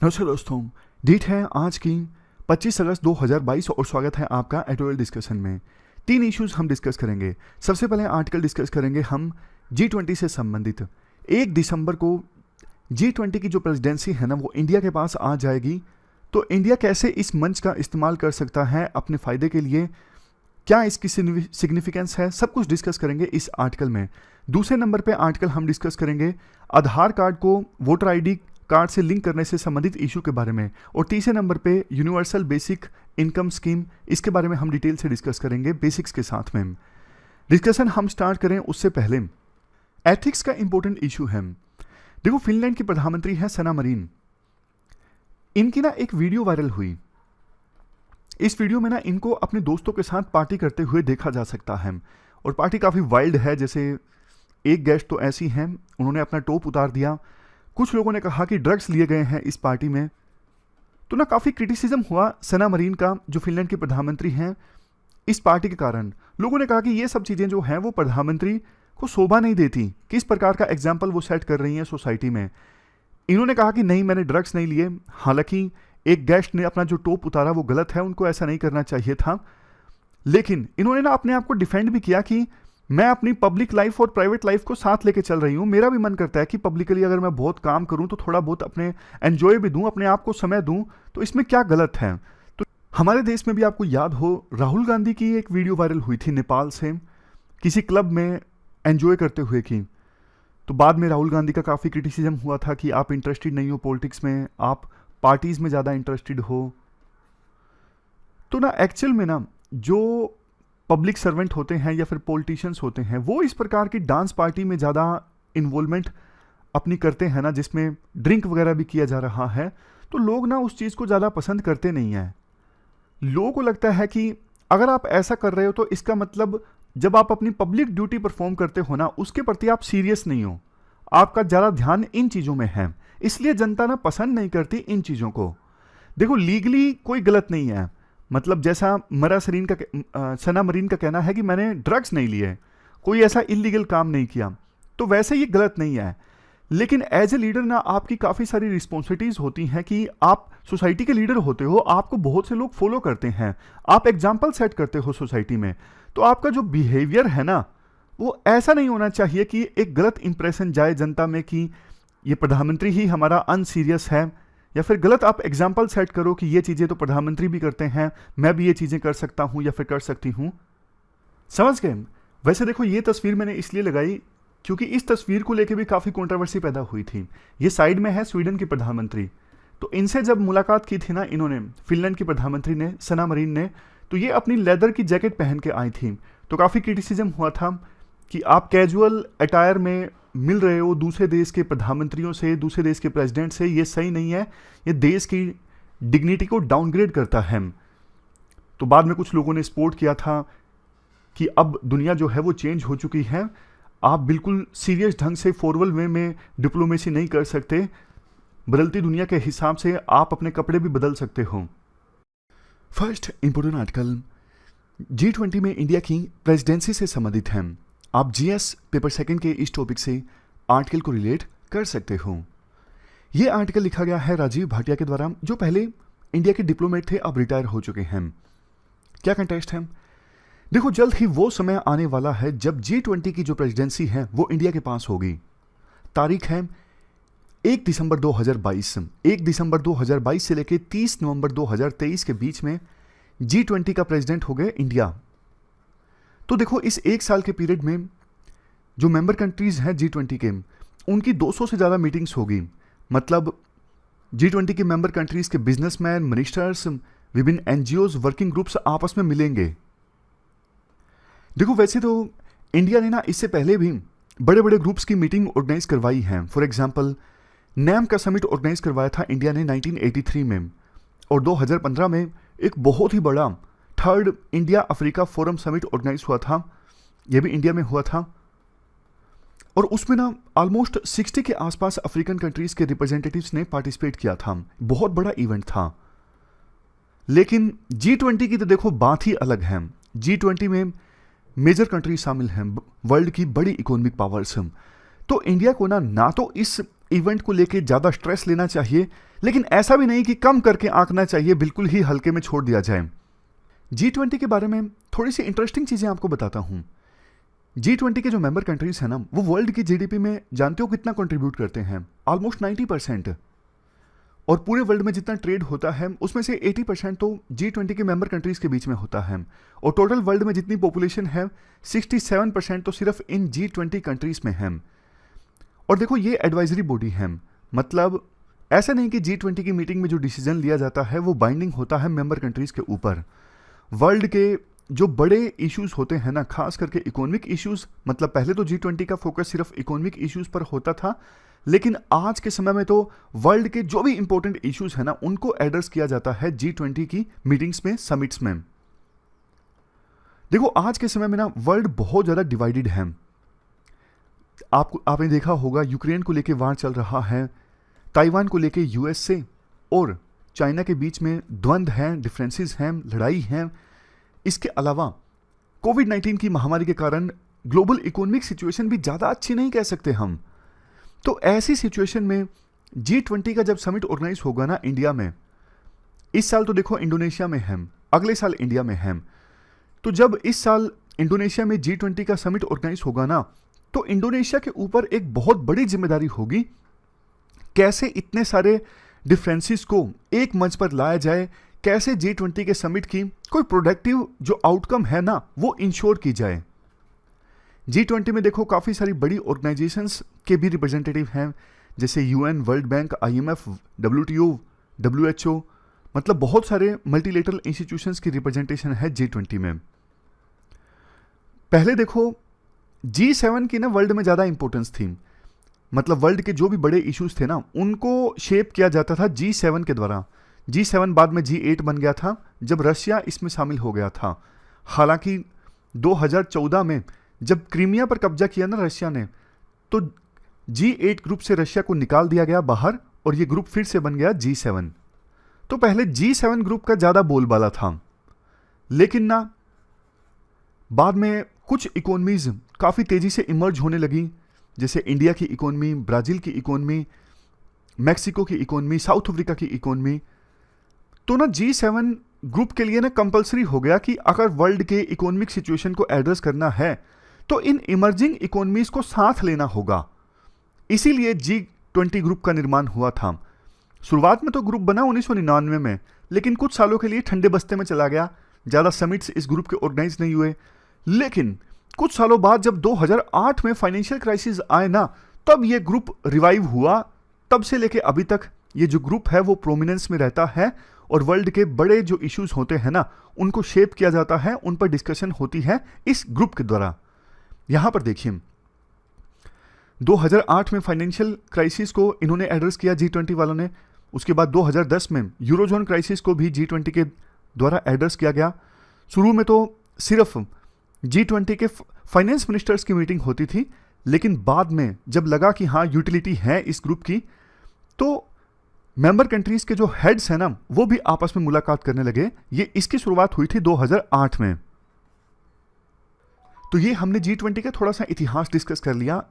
नमस्कार दोस्तों, डेट है आज की 25 अगस्त 2022 और स्वागत है आपका एडिटोरियल डिस्कशन में। 3 इश्यूज हम डिस्कस करेंगे। सबसे पहले आर्टिकल डिस्कस करेंगे हम G20 से संबंधित। 1 दिसंबर को G20 की जो प्रेसिडेंसी है ना वो इंडिया के पास आ जाएगी, तो इंडिया कैसे इस मंच का इस्तेमाल कर सकता है अपने फ़ायदे के लिए, क्या इसकी सिग्निफिकेंस है, सब कुछ डिस्कस करेंगे इस आर्टिकल में। दूसरे नंबर पे आर्टिकल हम डिस्कस करेंगे आधार कार्ड को वोटर आईडी कार्ड से लिंक करने से संबंधित इशू के बारे में। और तीसरे नंबर पे यूनिवर्सल बेसिक इनकम स्कीम, इसके बारे में हम डिटेल से डिस्कस करेंगे बेसिक्स के साथ में। डिस्कशन हम स्टार्ट करें उससे पहले एथिक्स का इंपॉर्टेंट इशू है। देखो, फिनलैंड की प्रधानमंत्री है सना मरीन। इनकी ना एक वीडियो वायरल हुई। इस वीडियो में ना इनको अपने दोस्तों के साथ पार्टी करते हुए देखा जा सकता है, और पार्टी काफ़ी वाइल्ड है। जैसे एक गेस्ट तो ऐसी हैं, उन्होंने अपना टॉप उतार दिया। कुछ लोगों ने कहा कि ड्रग्स लिए गए हैं इस पार्टी में। तो ना काफ़ी क्रिटिसिज्म हुआ सना मरीन का, जो फिनलैंड की प्रधानमंत्री हैं, इस पार्टी के कारण। लोगों ने कहा कि ये सब चीज़ें जो हैं वो प्रधानमंत्री को शोभा नहीं देती। किस प्रकार का एग्जाम्पल वो सेट कर रही हैं सोसाइटी में। इन्होंने कहा कि नहीं, मैंने ड्रग्स नहीं लिए। हालांकि एक गेस्ट ने अपना जो टॉप उतारा वो गलत है, उनको ऐसा नहीं करना चाहिए था। लेकिन इन्होंने ना अपने आप को डिफेंड भी किया कि मैं अपनी पब्लिक लाइफ और प्राइवेट लाइफ को साथ लेके चल रही हूँ। मेरा भी मन करता है कि पब्लिकली अगर मैं बहुत काम करूँ तो थोड़ा बहुत अपने एंजॉय भी दूँ, अपने आप को समय दूँ, तो इसमें क्या गलत है। तो हमारे देश में भी आपको याद हो, राहुल गांधी की एक वीडियो वायरल हुई थी नेपाल से, किसी क्लब में एंजॉय करते हुए की। तो बाद में राहुल गांधी का काफ़ी क्रिटिसिज्म हुआ था कि आप इंटरेस्टेड नहीं हो पॉलिटिक्स में, आप पार्टीज में ज़्यादा इंटरेस्टेड हो। तो ना एक्चुअल में ना जो पब्लिक सर्वेंट होते हैं या फिर पॉलिटिशियंस होते हैं, वो इस प्रकार की डांस पार्टी में ज़्यादा इन्वॉल्वमेंट अपनी करते हैं ना, जिसमें ड्रिंक वगैरह भी किया जा रहा है, तो लोग ना उस चीज़ को ज़्यादा पसंद करते नहीं हैं। लोगों को लगता है कि अगर आप ऐसा कर रहे हो तो इसका मतलब जब आप अपनी पब्लिक ड्यूटी परफॉर्म करते हो ना, उसके प्रति आप सीरियस नहीं हो, आपका ज़्यादा ध्यान इन चीज़ों में है, इसलिए जनता ना पसंद नहीं करती इन चीज़ों को। देखो, लीगली कोई गलत नहीं है, मतलब जैसा सना मरीन का कहना है कि मैंने ड्रग्स नहीं लिए, कोई ऐसा इलीगल काम नहीं किया, तो वैसे ये गलत नहीं है। लेकिन एज ए लीडर ना आपकी काफ़ी सारी रिस्पॉन्सिबिलिटीज़ होती हैं कि आप सोसाइटी के लीडर होते हो, आपको बहुत से लोग फॉलो करते हैं, आप एग्जाम्पल सेट करते हो सोसाइटी में। तो आपका जो बिहेवियर है ना, वो ऐसा नहीं होना चाहिए कि एक गलत इंप्रेशन जाए जनता में कि ये प्रधानमंत्री ही हमारा अनसीरियस है, या फिर गलत आप एग्जाम्पल सेट करो कि ये चीज़ें तो प्रधानमंत्री भी करते हैं, मैं भी ये चीज़ें कर सकता हूँ या फिर कर सकती हूँ। समझ गए? वैसे देखो, ये तस्वीर मैंने इसलिए लगाई क्योंकि इस तस्वीर को लेकर भी काफ़ी कंट्रोवर्सी पैदा हुई थी। ये साइड में है स्वीडन की प्रधानमंत्री। तो इनसे जब मुलाकात की थी ना इन्होंने, फिनलैंड की प्रधानमंत्री ने, सना मरीन ने, तो ये अपनी लेदर की जैकेट पहन के आई थी। तो काफ़ी क्रिटिसिज्म हुआ था कि आप कैजुअल अटायर में मिल रहे हो दूसरे देश के प्रधानमंत्रियों से, दूसरे देश के प्रेसिडेंट से, ये सही नहीं है, ये देश की डिग्निटी को डाउनग्रेड करता है। तो बाद में कुछ लोगों ने सपोर्ट किया था कि अब दुनिया जो है वो चेंज हो चुकी है, आप बिल्कुल सीरियस ढंग से फॉर्मल वे में डिप्लोमेसी नहीं कर सकते, बदलती दुनिया के हिसाब से आप अपने कपड़े भी बदल सकते हो। फर्स्ट इंपोर्टेंट आर्टिकल G20 में इंडिया की प्रेसिडेंसी से संबंधित है। आप GS पेपर सेकंड के इस टॉपिक से आर्टिकल को रिलेट कर सकते हो। यह आर्टिकल लिखा गया है राजीव भाटिया के द्वारा, जो पहले इंडिया के डिप्लोमेट थे, अब रिटायर हो चुके हैं। क्या कंटेक्स्ट है? देखो, जल्द ही वो समय आने वाला है जब G20 की जो प्रेसिडेंसी है वो इंडिया के पास होगी। तारीख है 1 दिसंबर 2022। 1 दिसंबर 2022 से लेकर 30 नवंबर 2023 के बीच में G20 का प्रेसिडेंट हो गए इंडिया। तो देखो, इस एक साल के पीरियड में जो मेंबर कंट्रीज हैं G20 के, उनकी 200 से ज़्यादा मीटिंग्स होगी। मतलब G20 के मेंबर कंट्रीज के बिजनेसमैन, मिनिस्टर्स, विभिन्न NGOs, वर्किंग ग्रुप्स आपस में मिलेंगे। देखो, वैसे तो इंडिया ने ना इससे पहले भी बड़े बड़े ग्रुप्स की मीटिंग ऑर्गेनाइज करवाई है। फॉर एग्जांपल, नैम का समिट ऑर्गेनाइज करवाया था इंडिया ने 1983 में, और 2015 में एक बहुत ही बड़ा third India Africa forum summit organise हुआ था, यह भी इंडिया में हुआ था। और उसमें ना ऑलमोस्ट 60 के आसपास अफ्रीकन कंट्रीज के रिप्रेजेंटेटिव्स ने पार्टिसिपेट किया था। बहुत बड़ा इवेंट था। लेकिन G20 की तो देखो बात ही अलग है। G20 में मेजर कंट्री शामिल हैं, वर्ल्ड की बड़ी इकोनॉमिक पावर्स हैं। तो इंडिया को ना तो इस इवेंट को लेके ज़्यादा स्ट्रेस लेना चाहिए, लेकिन ऐसा भी नहीं कि कम करके आंकना चाहिए, बिल्कुल ही हल्के में छोड़ दिया जाए। G20 के बारे में थोड़ी सी इंटरेस्टिंग चीजें आपको बताता हूं। G20 के जो मेंबर कंट्रीज हैं ना, वो वर्ल्ड की जीडीपी में जानते हो कितना कंट्रीब्यूट करते हैं? ऑलमोस्ट 90%। और पूरे वर्ल्ड में जितना ट्रेड होता है उसमें से 80% तो G20 के मेंबर कंट्रीज के बीच में होता है। और टोटल वर्ल्ड में जितनी पॉपुलेशन है 67% तो सिर्फ इन G20 कंट्रीज में है। और देखो ये एडवाइजरी बॉडी है, मतलब ऐसा नहीं कि G20 की मीटिंग में जो डिसीजन लिया जाता है वो बाइंडिंग होता है मेंबर कंट्रीज के ऊपर। वर्ल्ड के जो बड़े इश्यूज होते हैं ना, खास करके इकोनॉमिक इश्यूज, मतलब पहले तो G20 का फोकस सिर्फ इकोनॉमिक इश्यूज पर होता था, लेकिन आज के समय में तो वर्ल्ड के जो भी इंपॉर्टेंट इश्यूज है ना उनको एड्रेस किया जाता है G20 की मीटिंग्स में, समिट्स में। देखो आज के समय में ना वर्ल्ड बहुत ज्यादा डिवाइडेड है। आपने देखा होगा यूक्रेन को लेके वार चल रहा है, ताइवान को लेके यूएसए और चाइना के बीच में द्वंद्व हैं, डिफरेंसेस हैं, लड़ाई है। इसके अलावा कोविड-19 की महामारी के कारण ग्लोबल इकोनॉमिक सिचुएशन भी ज़्यादा अच्छी नहीं कह सकते हम। तो ऐसी सिचुएशन में G20 का जब समिट ऑर्गेनाइज होगा ना इंडिया में, इस साल तो देखो इंडोनेशिया में है, अगले साल इंडिया में है, तो जब इस साल इंडोनेशिया में G20 का समिट ऑर्गेनाइज होगा ना, तो इंडोनेशिया के ऊपर एक बहुत बड़ी जिम्मेदारी होगी, कैसे इतने सारे डिफरेंसेस को एक मंच पर लाया जाए, कैसे G20 के समिट की कोई प्रोडक्टिव जो आउटकम है ना वो इंश्योर की जाए। G20 में देखो काफ़ी सारी बड़ी ऑर्गेनाइजेशंस के भी रिप्रेजेंटेटिव हैं, जैसे UN, world bank, IMF, WTO, WHO, मतलब बहुत सारे मल्टीलेटरल इंस्टीट्यूशंस की रिप्रेजेंटेशन है G20 में। पहले देखो G7 की ना वर्ल्ड में ज़्यादा इंपॉर्टेंस थी, मतलब वर्ल्ड के जो भी बड़े इश्यूज थे ना उनको शेप किया जाता था G7 के द्वारा। G7 बाद में G8 बन गया था जब रशिया इसमें शामिल हो गया था। हालांकि 2014 में जब क्रीमिया पर कब्जा किया ना रशिया ने, तो G8 ग्रुप से रशिया को निकाल दिया गया बाहर और ये ग्रुप फिर से बन गया G7। तो पहले G7 ग्रुप का ज़्यादा बोलबाला था, लेकिन ना बाद में कुछ इकोनॉमीज काफ़ी तेज़ी से इमर्ज होने लगी, जैसे इंडिया की इकोनॉमी, ब्राज़ील की इकोनॉमी, मैक्सिको की इकोनॉमी, साउथ अफ्रीका की इकोनॉमी। तो ना G7 ग्रुप के लिए ना कंपलसरी हो गया कि अगर वर्ल्ड के इकोनॉमिक सिचुएशन को एड्रेस करना है तो इन इमर्जिंग इकोनॉमीज को साथ लेना होगा। इसीलिए G20 ग्रुप का निर्माण हुआ था। शुरुआत में तो ग्रुप बना 1999 में, लेकिन कुछ सालों के लिए ठंडे बस्ते में चला गया, ज़्यादा समिट्स इस ग्रुप के ऑर्गेनाइज नहीं हुए। लेकिन कुछ सालों बाद जब 2008 में फाइनेंशियल क्राइसिस आए ना, तब ये ग्रुप रिवाइव हुआ। तब से लेके अभी तक ये जो ग्रुप है वो प्रोमिनेंस में रहता है और वर्ल्ड के बड़े जो इश्यूज होते हैं ना उनको शेप किया जाता है, उन पर डिस्कशन होती है इस ग्रुप के द्वारा। यहां पर देखिए 2008 में फाइनेंशियल क्राइसिस को इन्होंने एड्रेस किया G20 वालों ने। उसके बाद 2010 में यूरोजोन क्राइसिस को भी G20 के द्वारा एड्रेस किया गया। शुरू में तो सिर्फ G20 के फाइनेंस मिनिस्टर्स की मीटिंग होती थी, लेकिन बाद में जब लगा कि हाँ यूटिलिटी है इस ग्रुप की, तो मेंबर कंट्रीज के जो हेड्स हैं ना वो भी आपस में मुलाकात करने लगे। ये इसकी शुरुआत हुई थी 2008 में। तो ये हमने G20 का थोड़ा सा इतिहास डिस्कस कर लिया।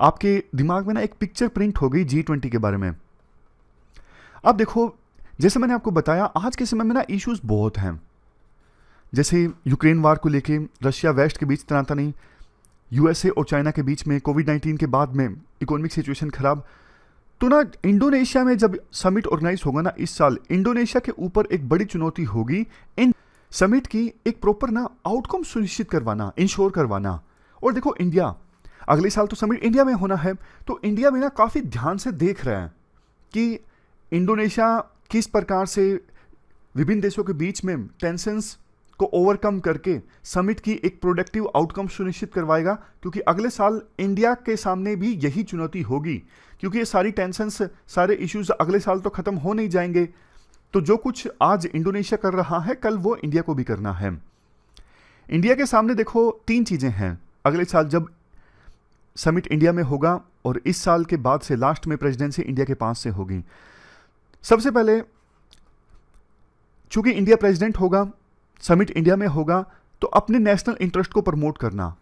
आपके दिमाग में ना एक पिक्चर प्रिंट हो गई G20 के बारे में। अब देखो, जैसे मैंने आपको बताया आज के समय में ना इश्यूज बहुत हैं, जैसे यूक्रेन वार को लेके रशिया वेस्ट के बीच तनातनी, यूएसए और चाइना के बीच में, कोविड-19 के बाद में इकोनॉमिक सिचुएशन खराब। तो ना इंडोनेशिया में जब समिट ऑर्गेनाइज होगा ना इस साल, इंडोनेशिया के ऊपर एक बड़ी चुनौती होगी इन समिट की एक प्रॉपर ना आउटकम सुनिश्चित करवाना, इंश्योर करवाना। और देखो इंडिया, अगले साल तो समिट इंडिया में होना है, तो इंडिया में ना काफ़ी ध्यान से देख रहे हैं कि इंडोनेशिया किस प्रकार से विभिन्न देशों के बीच में टेंशंस को ओवरकम करके समिट की एक प्रोडक्टिव आउटकम सुनिश्चित करवाएगा, क्योंकि अगले साल इंडिया के सामने भी यही चुनौती होगी, क्योंकि ये सारी टेंशंस, सारे इश्यूज अगले साल तो खत्म हो नहीं जाएंगे। तो जो कुछ आज इंडोनेशिया कर रहा है कल वो इंडिया को भी करना है। इंडिया के सामने देखो 3 चीजें हैं अगले साल जब समिट इंडिया में होगा, और इस साल के बाद से लास्ट में प्रेसिडेंसी इंडिया के पास से होगी। सबसे पहले चूंकि इंडिया प्रेसिडेंट होगा, समिट इंडिया में होगा, तो अपने नेशनल इंटरेस्ट को प्रमोट करना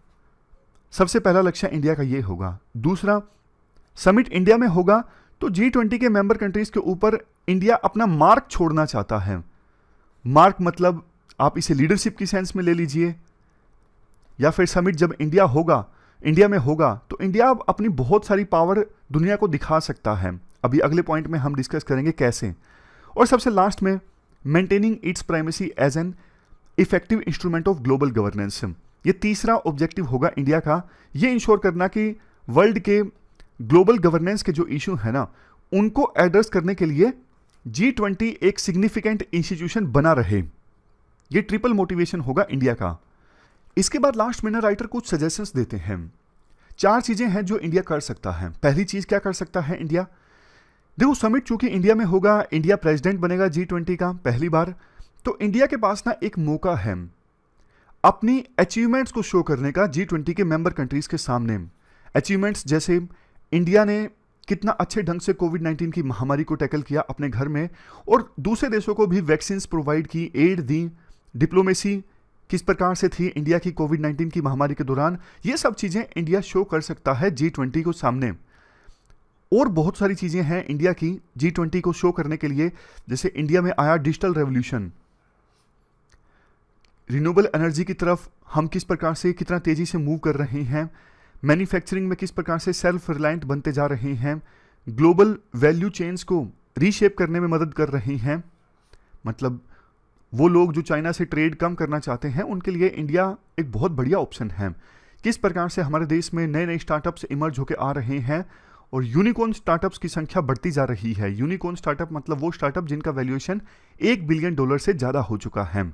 सबसे पहला लक्ष्य इंडिया का ये होगा। दूसरा, समिट इंडिया में होगा तो G20 के मेंबर कंट्रीज के ऊपर इंडिया अपना मार्क छोड़ना चाहता है। मार्क मतलब आप इसे लीडरशिप की सेंस में ले लीजिए, या फिर समिट जब इंडिया में होगा तो इंडिया अब अपनी बहुत सारी पावर दुनिया को दिखा सकता है। अभी अगले पॉइंट में हम डिस्कस करेंगे कैसे। और सबसे लास्ट में maintaining its primacy as an effective instrument of global governance. ये तीसरा ऑब्जेक्टिव होगा इंडिया का, ये इंश्योर करना कि वर्ल्ड के ग्लोबल गवर्नेंस के जो इशू है ना, उनको एड्रेस करने के लिए G20 एक सिग्निफिकेंट इंस्टीट्यूशन बना रहे। ये ट्रिपल मोटिवेशन होगा इंडिया का। इसके बाद लास्ट में ना राइटर कुछ सजेशंस देते हैं। 4 चीजें हैं जो इंडिया कर सकता है। पहली चीज क्या कर सकता है इंडिया, देखो समिट चूंकि इंडिया में होगा, इंडिया प्रेसिडेंट बनेगा G20 का पहली बार, तो इंडिया के पास ना एक मौका है अपनी अचीवमेंट्स को शो करने का G20 के मेंबर कंट्रीज के सामने। अचीवमेंट्स जैसे इंडिया ने कितना अच्छे ढंग से कोविड-19 की महामारी को टैकल किया अपने घर में, और दूसरे देशों को भी वैक्सीन प्रोवाइड की, एड दी, डिप्लोमेसी किस प्रकार से थी इंडिया की कोविड-19 की महामारी के दौरान, ये सब चीजें इंडिया शो कर सकता है G20 को सामने। और बहुत सारी चीजें हैं इंडिया की G20 को शो करने के लिए, जैसे इंडिया में आया डिजिटल रेवोल्यूशन, रिन्यूएबल एनर्जी की तरफ हम किस प्रकार से कितना तेजी से मूव कर रहे हैं, मैन्युफैक्चरिंग में किस प्रकार से सेल्फ रिलायंट बनते जा रहे हैं, ग्लोबल वैल्यू चेन्स को रीशेप करने में मदद कर रही हैं। मतलब वो लोग जो चाइना से ट्रेड कम करना चाहते हैं उनके लिए इंडिया एक बहुत बढ़िया ऑप्शन है। किस प्रकार से हमारे देश में नए नए स्टार्टअप्स इमर्ज होकर आ रहे हैं और यूनिकॉर्न स्टार्टअप्स की संख्या बढ़ती जा रही है। यूनिकॉर्न स्टार्टअप मतलब वो स्टार्टअप जिनका वैल्यूएशन $1 बिलियन से ज्यादा हो चुका है।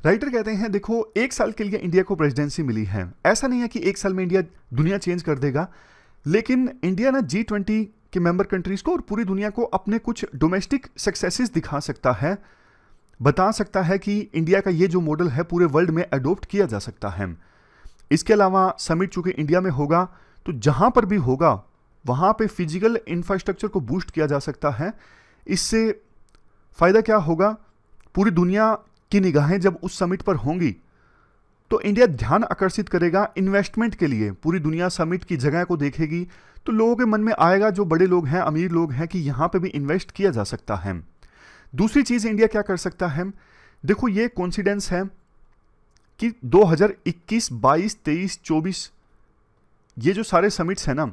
राइटर कहते हैं देखो 1 साल के लिए इंडिया को प्रेसिडेंसी मिली है, ऐसा नहीं है कि 1 साल में इंडिया दुनिया चेंज कर देगा, लेकिन इंडिया ना G20 के मेंबर कंट्रीज को और पूरी दुनिया को अपने कुछ डोमेस्टिक सक्सेसेस दिखा सकता है, बता सकता है कि इंडिया का ये जो मॉडल है पूरे वर्ल्ड में अडॉप्ट किया जा सकता है। इसके अलावा समिट चूंकि इंडिया में होगा तो जहां पर भी होगा वहां पे फिजिकल इंफ्रास्ट्रक्चर को बूस्ट किया जा सकता है। इससे फायदा क्या होगा, पूरी दुनिया की निगाहें जब उस समिट पर होंगी तो इंडिया ध्यान आकर्षित करेगा इन्वेस्टमेंट के लिए। पूरी दुनिया समिट की जगह को देखेगी तो लोगों के मन में आएगा, जो बड़े लोग हैं, अमीर लोग हैं, कि यहां पे भी इन्वेस्ट किया जा सकता है। दूसरी चीज इंडिया क्या कर सकता है, देखो ये कोइंसिडेंस है कि 2021, 22, 23, 24 ये जो सारे समिट्स हैं ना,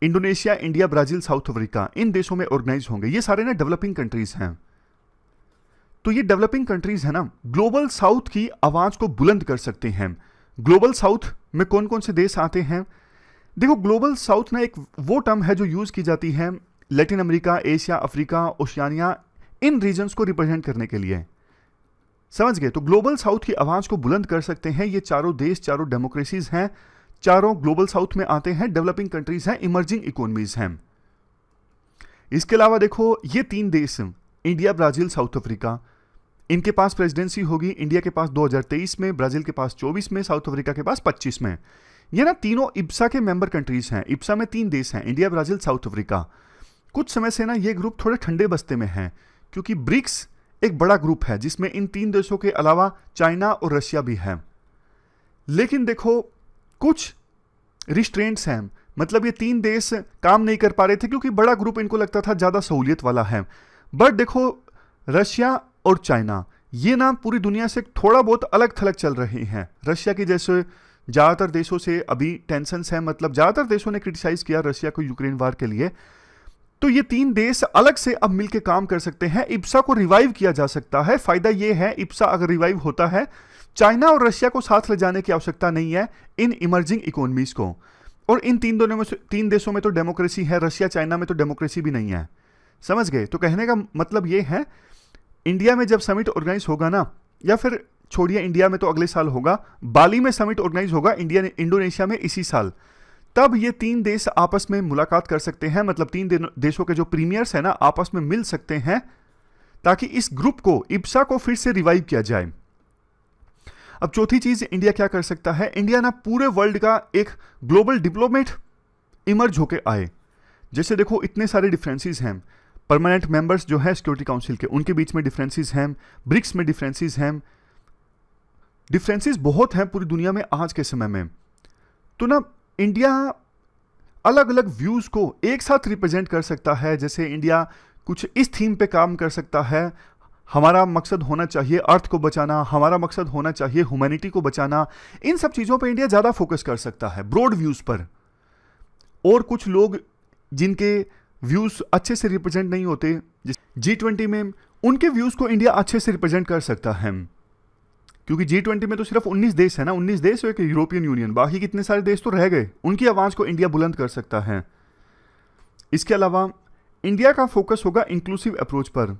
Indonesia, India, Brazil, South Africa, इन देशों में ऑर्गेनाइज होंगे। ये सारे ना डेवलपिंग कंट्रीज हैं। तो ये डेवलपिंग कंट्रीज है ना, ग्लोबल साउथ की आवाज को बुलंद कर सकते हैं। ग्लोबल साउथ में कौन कौन से देश आते हैं, देखो ग्लोबल साउथ ना एक वो टर्म है जो यूज की जाती है Latin America, Asia, Africa, Oceania, इन रीजन्स को रिप्रेजेंट करने के लिए, समझ गए। तो ग्लोबल साउथ की आवाज को बुलंद कर सकते हैं ये चारों देश, चारों डेमोक्रेसीज हैं, चारों ग्लोबल साउथ में आते हैं, डेवलपिंग कंट्रीज हैं, इमर्जिंग इकोनॉमीज हैं। इसके अलावा देखो ये 3 देश, इंडिया, ब्राजील, साउथ अफ्रीका, इनके पास प्रेसिडेंसी होगी। इंडिया के पास 2023 में, ब्राजील के पास 24 में, साउथ अफ्रीका के पास 25 में। ये ना तीनों इब्सा के मेंबर कंट्रीज हैं। इब्सा में 3 देश हैं, इंडिया, ब्राजील, साउथ अफ्रीका। कुछ समय से ना ये ग्रुप थोड़े ठंडे बस्ते में है, क्योंकि ब्रिक्स एक बड़ा ग्रुप है जिसमें इन 3 देशों के अलावा चाइना और रशिया भी है। लेकिन देखो कुछ रिस्ट्रेंट्स हैं, मतलब ये 3 देश काम नहीं कर पा रहे थे क्योंकि बड़ा ग्रुप इनको लगता था ज्यादा सहूलियत वाला है। बट देखो रशिया और चाइना ये ना पूरी दुनिया से थोड़ा बहुत अलग थलग चल रही हैं। रशिया की जैसे ज्यादातर देशों से अभी टेंशंस हैं, मतलब ज्यादातर देशों ने क्रिटिसाइज किया रशिया को यूक्रेन वार के लिए। तो ये 3 देश अलग से अब मिलकर काम कर सकते हैं। इब्सा को रिवाइव किया जा सकता है। फायदा ये है, इब्सा अगर रिवाइव होता है, चाइना और रशिया को साथ ले जाने की आवश्यकता नहीं है इन इमर्जिंग इकोनॉमीज को। और इन 3 देशों में तो डेमोक्रेसी है, रशिया चाइना में तो डेमोक्रेसी भी नहीं है, समझ गए। तो कहने का मतलब ये है, इंडिया में जब समिट ऑर्गेनाइज होगा ना, या फिर छोड़िए इंडिया में तो अगले साल होगा, बाली में समिट ऑर्गेनाइज होगा इंडोनेशिया में इसी साल, तब ये 3 देश आपस में मुलाकात कर सकते हैं। मतलब 3 देशों के जो प्रीमियर्स हैं ना आपस में मिल सकते हैं, ताकि इस ग्रुप को, इब्सा को फिर से रिवाइव किया जाए। अब चौथी चीज इंडिया क्या कर सकता है, इंडिया ना पूरे वर्ल्ड का एक ग्लोबल डिप्लोमेट इमर्ज होके आए। जैसे देखो इतने सारे डिफरेंसेस हैं, परमानेंट मेंबर्स जो है सिक्योरिटी काउंसिल के, उनके बीच में डिफरेंसेस हैं, ब्रिक्स में डिफरेंसेस हैं, डिफरेंसेस बहुत हैं पूरी दुनिया में आज के समय में। तो ना इंडिया अलग अलग व्यूज को एक साथ रिप्रेजेंट कर सकता है। जैसे इंडिया कुछ इस थीम पे काम कर सकता है, हमारा मकसद होना चाहिए अर्थ को बचाना, हमारा मकसद होना चाहिए ह्यूमैनिटी को बचाना। इन सब चीज़ों पे इंडिया ज़्यादा फोकस कर सकता है ब्रॉड व्यूज़ पर। और कुछ लोग जिनके व्यूज़ अच्छे से रिप्रेजेंट नहीं होते G20 में, उनके व्यूज़ को इंडिया अच्छे से रिप्रेजेंट कर सकता है। क्योंकि G20 में तो सिर्फ 19 देश है ना, 19 देश और एक यूरोपियन यूनियन, बाकी कितने सारे देश तो रह गए, उनकी आवाज़ को इंडिया बुलंद कर सकता है। इसके अलावा इंडिया का फोकस होगा इंक्लूसिव अप्रोच पर।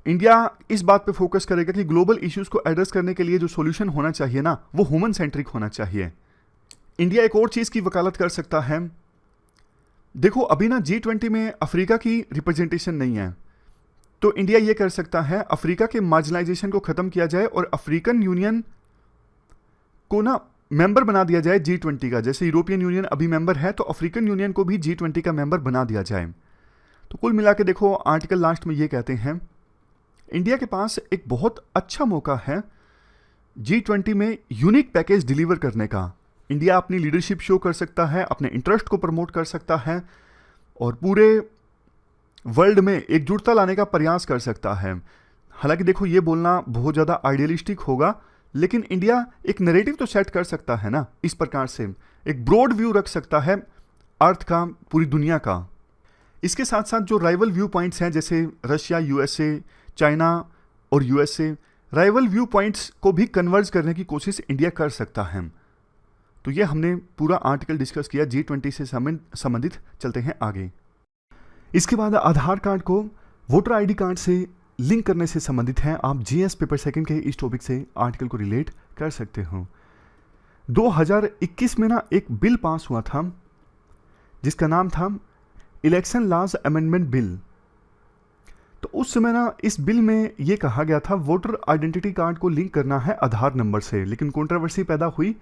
इंडिया इस बात पे फोकस करेगा कि ग्लोबल इश्यूज को एड्रेस करने के लिए जो सॉल्यूशन होना चाहिए ना, वो ह्यूमन सेंट्रिक होना चाहिए। इंडिया एक और चीज़ की वकालत कर सकता है। देखो अभी ना G20 में अफ्रीका की रिप्रेजेंटेशन नहीं है, तो इंडिया ये कर सकता है अफ्रीका के मार्जिनलाइजेशन को ख़त्म किया जाए और अफ्रीकन यूनियन को ना मेंबर बना दिया जाए G20 का। जैसे यूरोपियन यूनियन अभी मेंबर है, तो अफ्रीकन यूनियन को भी G20 का मेंबर बना दिया जाए। तो कुल मिला के देखो आर्टिकल लास्ट में ये कहते हैं इंडिया के पास एक बहुत अच्छा मौका है G20 में यूनिक पैकेज डिलीवर करने का। इंडिया अपनी लीडरशिप शो कर सकता है, अपने इंटरेस्ट को प्रमोट कर सकता है और पूरे वर्ल्ड में एकजुटता लाने का प्रयास कर सकता है। हालांकि देखो ये बोलना बहुत ज़्यादा आइडियलिस्टिक होगा, लेकिन इंडिया एक नैरेटिव तो सेट कर सकता है ना, इस प्रकार से एक ब्रॉड व्यू रख सकता है अर्थ का, पूरी दुनिया का। इसके साथ साथ जो राइवल व्यू पॉइंट्स हैं जैसे रशिया, यूएसए, चाइना और यूएसए, राइवल व्यू पॉइंट्स को भी कन्वर्ज करने की कोशिश इंडिया कर सकता है। तो ये हमने पूरा आर्टिकल डिस्कस किया G20 से संबंधित। चलते हैं आगे। इसके बाद आधार कार्ड को वोटर आईडी कार्ड से लिंक करने से संबंधित है। आप जीएस पेपर सेकंड के इस टॉपिक से आर्टिकल को रिलेट कर सकते हो। 2021 में ना एक बिल पास हुआ था जिसका नाम था इलेक्शन लॉज अमेंडमेंट बिल। तो उस समय ना इस बिल में ये कहा गया था वोटर आइडेंटिटी कार्ड को लिंक करना है आधार नंबर से, लेकिन कंट्रोवर्सी पैदा हुई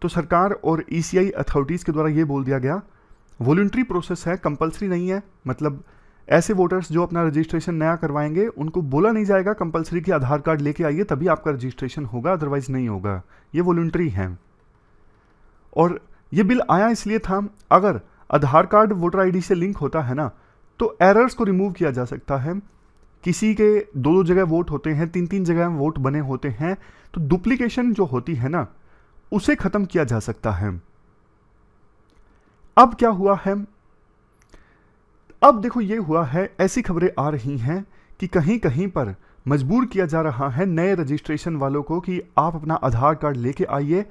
तो सरकार और ईसीआई अथॉरिटीज़ के द्वारा ये बोल दिया गया वॉलंटरी प्रोसेस है, कंपलसरी नहीं है। मतलब ऐसे वोटर्स जो अपना रजिस्ट्रेशन नया करवाएंगे उनको बोला नहीं जाएगा कंपलसरी कि आधार कार्ड लेके आइए तभी आपका रजिस्ट्रेशन होगा, अदरवाइज नहीं होगा, ये वॉलंटरी है। और ये बिल आया इसलिए था अगर आधार कार्ड वोटर आईडी से लिंक होता है ना तो एरर्स को रिमूव किया जा सकता है। किसी के दो जगह वोट होते हैं, तीन जगह वोट बने होते हैं, तो डुप्लीकेशन जो होती है ना उसे खत्म किया जा सकता है। अब क्या हुआ है, अब देखो ये हुआ है, ऐसी खबरें आ रही हैं कि कहीं कहीं पर मजबूर किया जा रहा है नए रजिस्ट्रेशन वालों को कि आप अपना आधार कार्ड लेके आइए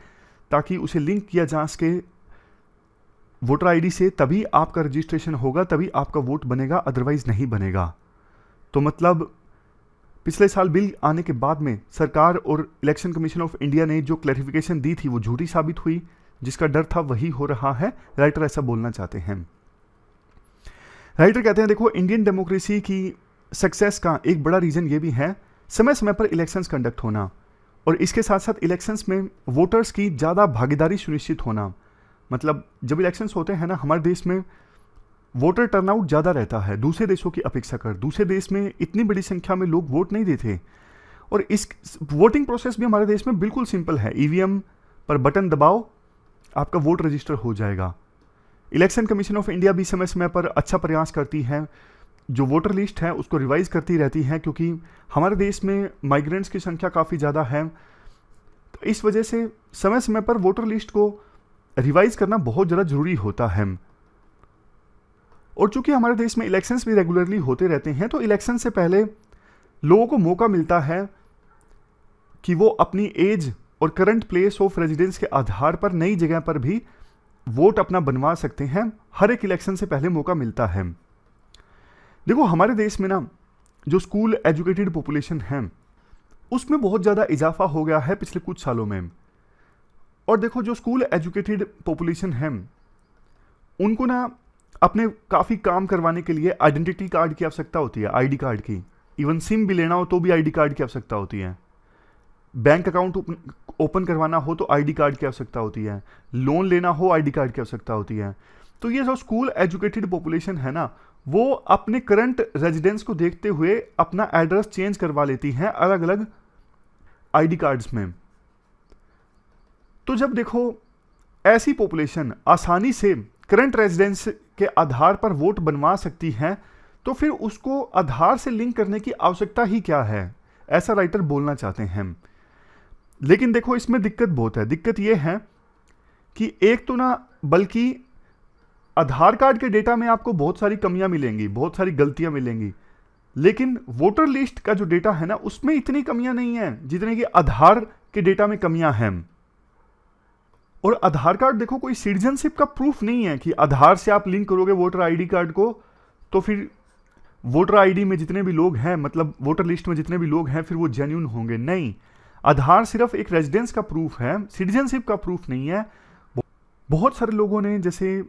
ताकि उसे लिंक किया जा सके वोटर आईडी से, तभी आपका रजिस्ट्रेशन होगा, तभी आपका वोट बनेगा, अदरवाइज नहीं बनेगा। तो मतलब पिछले साल बिल आने के बाद में सरकार और इलेक्शन कमीशन ऑफ इंडिया ने जो क्लैरिफिकेशन दी थी वो झूठी साबित हुई। जिसका डर था वही हो रहा है, राइटर ऐसा बोलना चाहते हैं। राइटर कहते हैं देखो इंडियन डेमोक्रेसी की सक्सेस का एक बड़ा रीजन ये भी है समय समय पर इलेक्शंस कंडक्ट होना और इसके साथ साथ इलेक्शंस में वोटर्स की ज़्यादा भागीदारी सुनिश्चित होना। मतलब जब इलेक्शंस होते हैं ना हमारे देश में वोटर टर्नआउट ज़्यादा रहता है दूसरे देशों की अपेक्षा कर। दूसरे देश में इतनी बड़ी संख्या में लोग वोट नहीं देते और इस वोटिंग प्रोसेस भी हमारे देश में बिल्कुल सिंपल है। ईवीएम पर बटन दबाओ, आपका वोट रजिस्टर हो जाएगा। इलेक्शन कमीशन ऑफ इंडिया भी समय समय पर अच्छा प्रयास करती है, जो वोटर लिस्ट है उसको रिवाइज करती रहती है, क्योंकि हमारे देश में माइग्रेंट्स की संख्या काफ़ी ज़्यादा है। तो इस वजह से समय समय पर वोटर लिस्ट को रिवाइज करना बहुत ज़्यादा ज़रूरी होता है। और चूंकि हमारे देश में इलेक्शंस भी रेगुलरली होते रहते हैं तो इलेक्शन से पहले लोगों को मौका मिलता है कि वो अपनी एज और करंट प्लेस ऑफ रेजिडेंस के आधार पर नई जगह पर भी वोट अपना बनवा सकते हैं। हर एक इलेक्शन से पहले मौका मिलता है। देखो हमारे देश में ना जो स्कूल एजुकेटेड पॉपुलेशन है उसमें बहुत ज़्यादा इजाफा हो गया है पिछले कुछ सालों में। और देखो जो स्कूल एजुकेटेड पॉपुलेशन है उनको ना अपने काफ़ी काम करवाने के लिए आइडेंटिटी कार्ड की आवश्यकता होती है, आईडी कार्ड की। इवन सिम भी लेना हो तो भी आईडी कार्ड की आवश्यकता होती है। बैंक अकाउंट ओपन करवाना हो तो आईडी कार्ड की आवश्यकता होती है। लोन लेना हो आईडी कार्ड की आवश्यकता होती है। तो ये जो स्कूल एजुकेटेड पॉपुलेशन है ना वो अपने करंट रेजिडेंस को देखते हुए अपना एड्रेस चेंज करवा लेती हैं अलग अलग आईडी कार्ड्स में। तो जब देखो ऐसी पॉपुलेशन आसानी से करंट रेजिडेंस के आधार पर वोट बनवा सकती है, तो फिर उसको आधार से लिंक करने की आवश्यकता ही क्या है, ऐसा राइटर बोलना चाहते हैं। लेकिन देखो इसमें दिक्कत बहुत है। दिक्कत यह है कि एक तो ना, बल्कि आधार कार्ड के डेटा में आपको बहुत सारी कमियां मिलेंगी, बहुत सारी गलतियां मिलेंगी, लेकिन वोटर लिस्ट का जो डेटा है ना, उसमें इतनी कमियां नहीं है जितने कि आधार के डेटा में कमियां हैं। और आधार कार्ड देखो कोई सिटीजनशिप का प्रूफ नहीं है कि आधार से आप लिंक करोगे वोटर आईडी कार्ड को तो फिर वोटर आईडी में जितने भी लोग हैं, मतलब वोटर लिस्ट में जितने भी लोग हैं, फिर वो जेन्युइन होंगे। नहीं, आधार सिर्फ एक रेजिडेंस का प्रूफ है, सिटीजनशिप का प्रूफ नहीं है। बहुत सारे लोगों ने, जैसे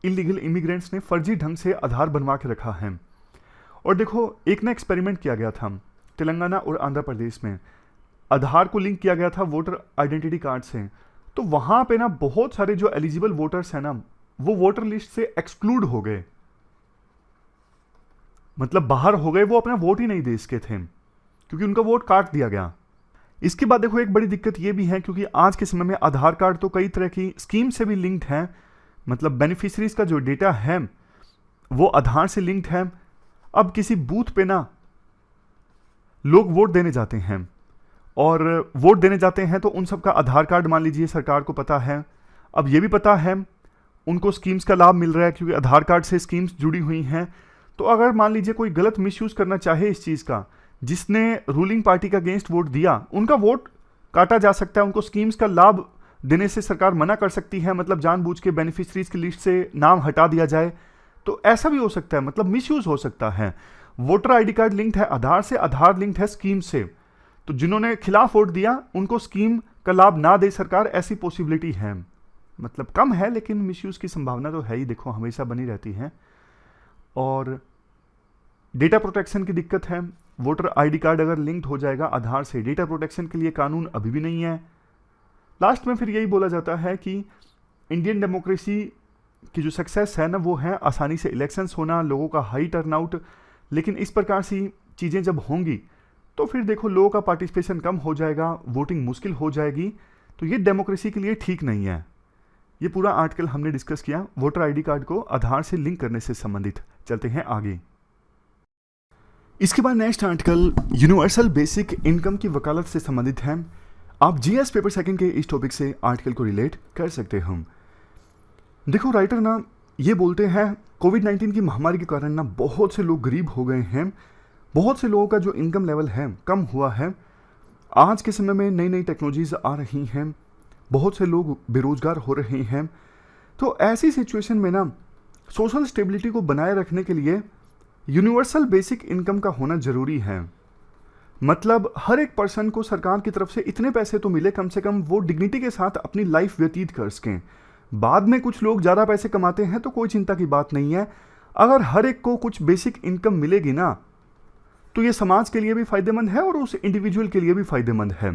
इलीगल इमिग्रेंट्स ने फर्जी ढंग से आधार बनवा के रखा है। और देखो एक ना एक्सपेरिमेंट किया गया था तेलंगाना और आंध्र प्रदेश में, आधार को लिंक किया गया था वोटर आइडेंटिटी कार्ड से। तो वहां पे ना बहुत सारे जो एलिजिबल वोटर्स हैं ना, वो वोटर लिस्ट से एक्सक्लूड हो गए, मतलब बाहर हो गए, वो अपना वोट ही नहीं दे सके थे क्योंकि उनका वोट काट दिया गया। इसके बाद देखो एक बड़ी दिक्कत ये भी है, क्योंकि आज के समय में आधार कार्ड तो कई तरह की स्कीम से भी लिंक्ड है, मतलब बेनिफिशरीज का जो डेटा है वो आधार से लिंक्ड है। अब किसी बूथ पे ना लोग वोट देने जाते हैं, और वोट देने जाते हैं तो उन सबका आधार कार्ड मान लीजिए सरकार को पता है। अब ये भी पता है उनको स्कीम्स का लाभ मिल रहा है क्योंकि आधार कार्ड से स्कीम्स जुड़ी हुई हैं। तो अगर मान लीजिए कोई गलत मिसयूज करना चाहे इस चीज़ का, जिसने रूलिंग पार्टी का अगेंस्ट वोट दिया, उनका वोट काटा जा सकता है, उनको स्कीम्स का लाभ देने से सरकार मना कर सकती है, मतलब जानबूझ के बेनिफिशरीज की लिस्ट से नाम हटा दिया जाए। तो ऐसा भी हो सकता है, मतलब मिसयूज हो सकता है। वोटर आईडी कार्ड लिंक्ड है आधार से, आधार लिंक्ड है स्कीम से, तो जिन्होंने खिलाफ वोट दिया उनको स्कीम का लाभ ना दे सरकार, ऐसी पॉसिबिलिटी है। मतलब कम है लेकिन मिसयूज की संभावना तो है ही, देखो हमेशा बनी रहती है। और डेटा प्रोटेक्शन की दिक्कत है। वोटर आईडी कार्ड अगर लिंक्ड हो जाएगा आधार से, डेटा प्रोटेक्शन के लिए कानून अभी भी नहीं है। लास्ट में फिर यही बोला जाता है कि इंडियन डेमोक्रेसी की जो सक्सेस है ना, वो है आसानी से इलेक्शंस होना, लोगों का हाई टर्नआउट। लेकिन इस प्रकार सी चीज़ें जब होंगी तो फिर देखो लोगों का पार्टिसिपेशन कम हो जाएगा, वोटिंग मुश्किल हो जाएगी, तो ये डेमोक्रेसी के लिए ठीक नहीं है। ये पूरा आर्टिकल हमने डिस्कस किया वोटर आईडी कार्ड को आधार से लिंक करने से संबंधित। चलते हैं आगे। इसके बाद next article universal basic income की वकालत से संबंधित है। आप जीएस पेपर सेकंड के इस टॉपिक से आर्टिकल को रिलेट कर सकते हैं। देखो राइटर ना ये बोलते हैं कोविड-19 की महामारी के कारण ना बहुत से लोग गरीब हो गए हैं, बहुत से लोगों का जो इनकम लेवल है कम हुआ है। आज के समय में नई नई टेक्नोलॉजीज आ रही हैं, बहुत से लोग बेरोजगार हो रहे हैं। तो ऐसी सिचुएशन में ना सोशल स्टेबिलिटी को बनाए रखने के लिए यूनिवर्सल बेसिक इनकम का होना जरूरी है। मतलब हर एक पर्सन को सरकार की तरफ से इतने पैसे तो मिले, कम से कम वो डिग्निटी के साथ अपनी लाइफ व्यतीत कर सकें। बाद में कुछ लोग ज़्यादा पैसे कमाते हैं तो कोई चिंता की बात नहीं है। अगर हर एक को कुछ बेसिक इनकम मिलेगी ना, तो ये समाज के लिए भी फायदेमंद है और उस इंडिविजुअल के लिए भी फायदेमंद है।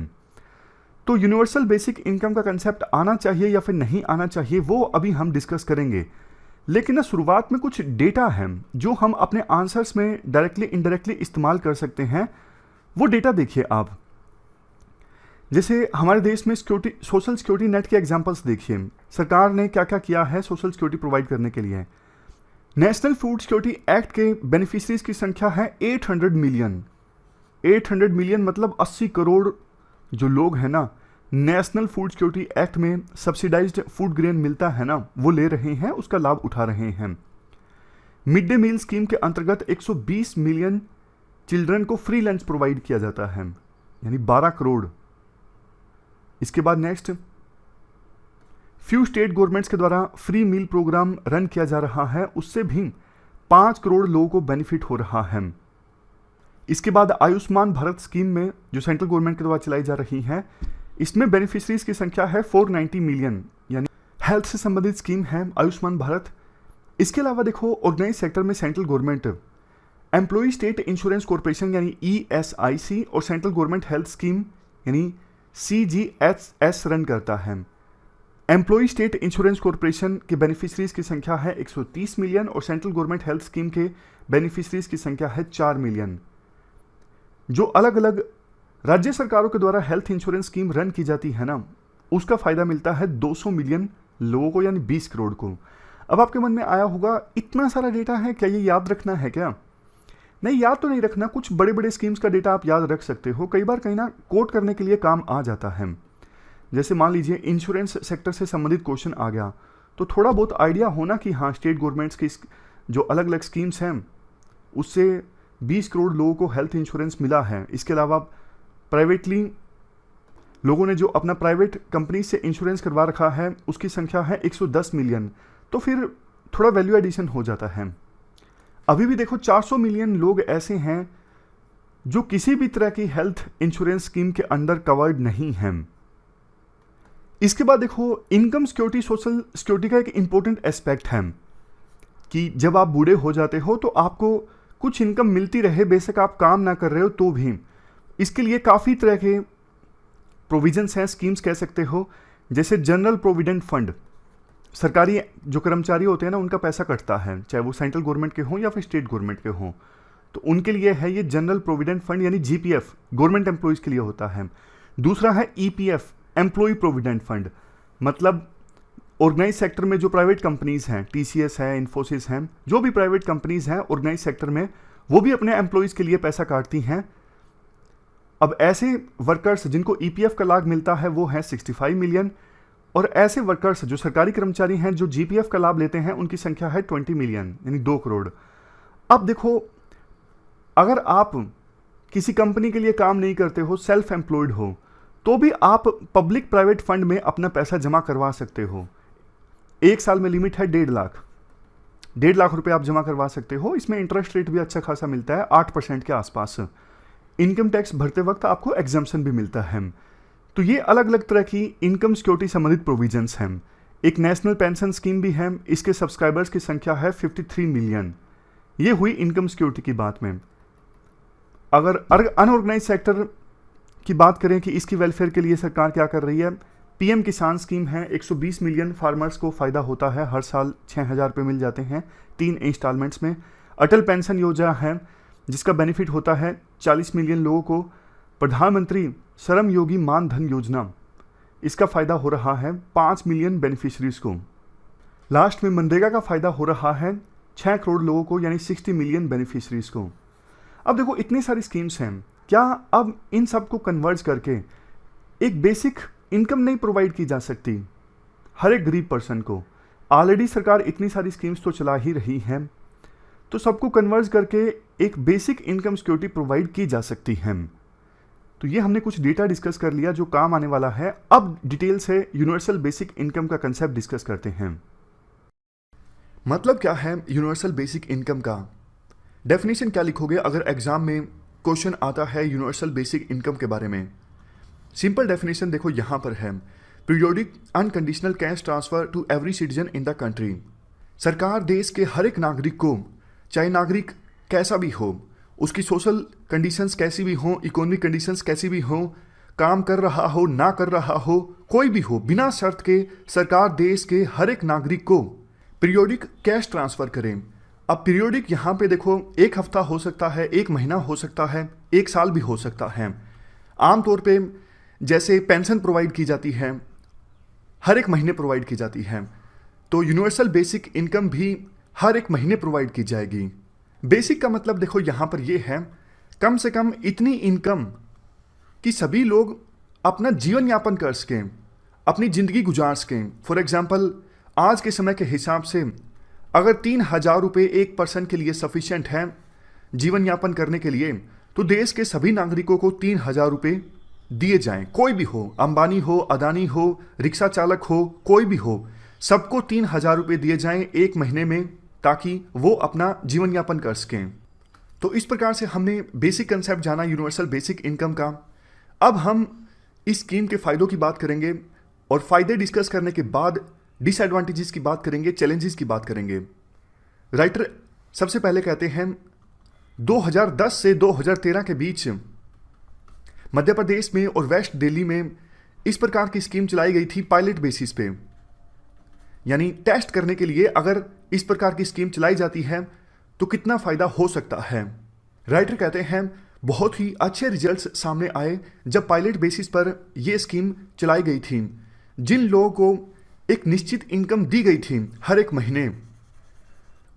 तो यूनिवर्सल बेसिक इनकम का कंसेप्ट आना चाहिए या फिर नहीं आना चाहिए, वो अभी हम डिस्कस करेंगे। लेकिन ना शुरुआत में कुछ डेटा है जो हम अपने आंसर्स में डायरेक्टली इनडायरेक्टली इस्तेमाल कर सकते हैं। वो डेटा देखिए आप। जैसे हमारे देश में सिक्योरिटी, सोशल सिक्योरिटी नेट के एग्जांपल्स देखिए। सरकार ने क्या क्या किया है सोशल सिक्योरिटी प्रोवाइड करने के लिए। नेशनल फूड सिक्योरिटी एक्ट के बेनिफिशरीज की संख्या है 800 मिलियन। 800 मिलियन मतलब 80 करोड़ जो लोग हैं ना, नेशनल फूड सिक्योरिटी एक्ट में सब्सिडाइज्ड फूड ग्रेन मिलता है ना, वो ले रहे हैं, उसका लाभ उठा रहे हैं। मिड डे मील स्कीम के अंतर्गत 120 मिलियन चिल्ड्रन को फ्री लंच प्रोवाइड किया जाता है, यानी 12 करोड़। इसके बाद नेक्स्ट, फ्यू स्टेट गवर्नमेंट्स के द्वारा फ्री मील प्रोग्राम रन किया जा रहा है, उससे भी 5 करोड़ लोगों को बेनिफिट हो रहा है। इसके बाद आयुष्मान भारत स्कीम में जो सेंट्रल गवर्नमेंट के द्वारा चलाई जा रही है, इसमें बेनिफिशरीज की संख्या है 490 मिलियन, यानी हेल्थ से संबंधित स्कीम है आयुष्मान भारत। इसके अलावा देखो ऑर्गेनाइज सेक्टर में central government employee state insurance corporation यानी ESIC और सेंट्रल गवर्नमेंट हेल्थ स्कीम यानी CGHS रन करता है। एम्प्लॉई स्टेट इंश्योरेंस कॉर्पोरेशन के बेनिफिशरीज की संख्या है 130 मिलियन और सेंट्रल गवर्नमेंट हेल्थ स्कीम के बेनिफिशरीज की संख्या है 4 मिलियन। जो अलग अलग राज्य सरकारों के द्वारा हेल्थ इंश्योरेंस स्कीम रन की जाती है ना, उसका फायदा मिलता है 200 मिलियन लोगों को, यानी 20 करोड़ को। अब आपके मन में आया होगा इतना सारा डेटा है, क्या ये याद रखना है क्या? नहीं, याद तो नहीं रखना, कुछ बड़े बड़े स्कीम्स का डेटा आप याद रख सकते हो, कई बार कहीं ना कोट करने के लिए काम आ जाता है। जैसे मान लीजिए इंश्योरेंस सेक्टर से संबंधित क्वेश्चन आ गया, तो थोड़ा बहुत आइडिया होना कि हाँ स्टेट गवर्नमेंट्स की जो अलग अलग स्कीम्स हैं उससे 20 करोड़ लोगों को हेल्थ इंश्योरेंस मिला है। इसके अलावा प्राइवेटली लोगों ने जो अपना प्राइवेट कंपनी से इंश्योरेंस करवा रखा है उसकी संख्या है 110 मिलियन, तो फिर थोड़ा वैल्यू एडिशन हो जाता है। अभी भी देखो 400 मिलियन लोग ऐसे हैं जो किसी भी तरह की हेल्थ इंश्योरेंस स्कीम के अंडर कवर्ड नहीं हैं। इसके बाद देखो इनकम सिक्योरिटी सोशल सिक्योरिटी का एक इंपॉर्टेंट एस्पेक्ट है कि जब आप बूढ़े हो जाते हो तो आपको कुछ इनकम मिलती रहे, बेशक आप काम ना कर रहे हो तो भी। इसके लिए काफ़ी तरह के प्रोविजंस हैं, स्कीम्स कह सकते हो, जैसे जनरल प्रोविडेंट फंड। सरकारी जो कर्मचारी होते हैं ना उनका पैसा कटता है, चाहे वो सेंट्रल गवर्नमेंट के हों या फिर स्टेट गवर्नमेंट के हों, तो उनके लिए है ये जनरल प्रोविडेंट फंड, यानी जीपीएफ गवर्नमेंट एम्प्लॉयज़ के लिए होता है। दूसरा है ईपीएफ, एम्प्लॉय प्रोविडेंट फंड, मतलब ऑर्गेनाइज सेक्टर में जो प्राइवेट कंपनीज हैं, टीसीएस है, इन्फोसिस हैं, जो भी प्राइवेट कंपनीज हैं ऑर्गेनाइज सेक्टर में, वो भी अपने एम्प्लॉयज़ के लिए पैसा काटती हैं। अब ऐसे वर्कर्स जिनको ईपीएफ का लाभ मिलता है वो है 65 मिलियन, और ऐसे वर्कर्स जो सरकारी कर्मचारी हैं जो जीपीएफ का लाभ लेते हैं उनकी संख्या है 20 मिलियन, यानी 2 करोड़। अब देखो अगर आप किसी कंपनी के लिए काम नहीं करते हो, सेल्फ एम्प्लॉयड हो, तो भी आप पब्लिक प्राइवेट फंड में अपना पैसा जमा करवा सकते हो। एक साल में लिमिट है 1.5 लाख रुपए आप जमा करवा सकते हो। इसमें इंटरेस्ट रेट भी अच्छा खासा मिलता है, 8% के आसपास। इनकम टैक्स भरते वक्त आपको एग्जम्पशन भी मिलता है। तो ये अलग अलग तरह की इनकम सिक्योरिटी संबंधित प्रोविजंस हैं। एक नेशनल पेंशन स्कीम भी है, इसके सब्सक्राइबर्स की संख्या है 53 मिलियन। ये हुई इनकम सिक्योरिटी की बात में। अगर अनऑर्गेनाइज सेक्टर की बात करें कि इसकी वेलफेयर के लिए सरकार क्या कर रही है, पीएम किसान स्कीम है, 120 मिलियन फार्मर्स को फ़ायदा होता है, हर साल 6,000 रुपये मिल जाते हैं 3 इंस्टॉलमेंट्स में। अटल पेंशन योजना है जिसका बेनिफिट होता है 40 मिलियन लोगों को। प्रधानमंत्री श्रम योगी मान धन योजना, इसका फ़ायदा हो रहा है 5 मिलियन बेनिफिशरीज को। लास्ट में मनरेगा का फ़ायदा हो रहा है 6 करोड़ लोगों को, यानी 60 मिलियन बेनिफिशरीज को। अब देखो इतनी सारी स्कीम्स हैं, क्या अब इन सब को कन्वर्ज करके एक बेसिक इनकम नहीं प्रोवाइड की जा सकती हर एक गरीब पर्सन को? ऑलरेडी सरकार इतनी सारी स्कीम्स तो चला ही रही है, तो सबको कन्वर्ज करके एक बेसिक इनकम सिक्योरिटी प्रोवाइड की जा सकती है। तो ये हमने कुछ डेटा डिस्कस कर लिया जो काम आने वाला है। अब डिटेल से यूनिवर्सल बेसिक इनकम का कंसेप्ट डिस्कस करते हैं। मतलब क्या है यूनिवर्सल बेसिक इनकम का? डेफिनेशन क्या लिखोगे अगर एग्जाम में क्वेश्चन आता है यूनिवर्सल बेसिक इनकम के बारे में? सिंपल डेफिनेशन देखो यहाँ पर है, periodic unconditional cash transfer to every citizen in the country. सरकार देश के हर एक नागरिक को, चाहे नागरिक कैसा भी हो, उसकी सोशल कंडीशंस कैसी भी हो, इकोनॉमिक कंडीशंस कैसी भी हो, काम कर रहा हो ना कर रहा हो, कोई भी हो, बिना शर्त के सरकार देश के हर एक नागरिक को पीरियोडिक कैश ट्रांसफ़र करें। अब पीरियोडिक यहाँ पे देखो, एक हफ्ता हो सकता है, एक महीना हो सकता है, एक साल भी हो सकता है। आमतौर पे जैसे पेंशन प्रोवाइड की जाती है हर एक महीने प्रोवाइड की जाती है, तो यूनिवर्सल बेसिक इनकम भी हर एक महीने प्रोवाइड की जाएगी। बेसिक का मतलब देखो यहाँ पर ये है, कम से कम इतनी इनकम कि सभी लोग अपना जीवन यापन कर सकें, अपनी ज़िंदगी गुजार सकें। फॉर एग्जांपल आज के समय के हिसाब से अगर 3,000 रुपये एक पर्सन के लिए सफिशिएंट है जीवन यापन करने के लिए, तो देश के सभी नागरिकों को 3,000 रुपये दिए जाएं। कोई भी हो, अंबानी हो, अदानी हो, रिक्शा चालक हो, कोई भी हो, सबको 3,000 रुपये दिए जाएं एक महीने में, ताकि वो अपना जीवन यापन कर सकें। तो इस प्रकार से हमने बेसिक कंसेप्ट जाना यूनिवर्सल बेसिक इनकम का। अब हम इस स्कीम के फ़ायदों की बात करेंगे और फ़ायदे डिस्कस करने के बाद डिसएडवांटेजेस की बात करेंगे, चैलेंजेस की बात करेंगे। राइटर सबसे पहले कहते हैं 2010 से 2013 के बीच मध्य प्रदेश में और वेस्ट दिल्ली में इस प्रकार की स्कीम चलाई गई थी पायलट बेसिस पे, यानी टेस्ट करने के लिए अगर इस प्रकार की स्कीम चलाई जाती है तो कितना फ़ायदा हो सकता है। राइटर कहते हैं बहुत ही अच्छे रिजल्ट्स सामने आए जब पायलट बेसिस पर यह स्कीम चलाई गई थी। जिन लोगों को एक निश्चित इनकम दी गई थी हर एक महीने,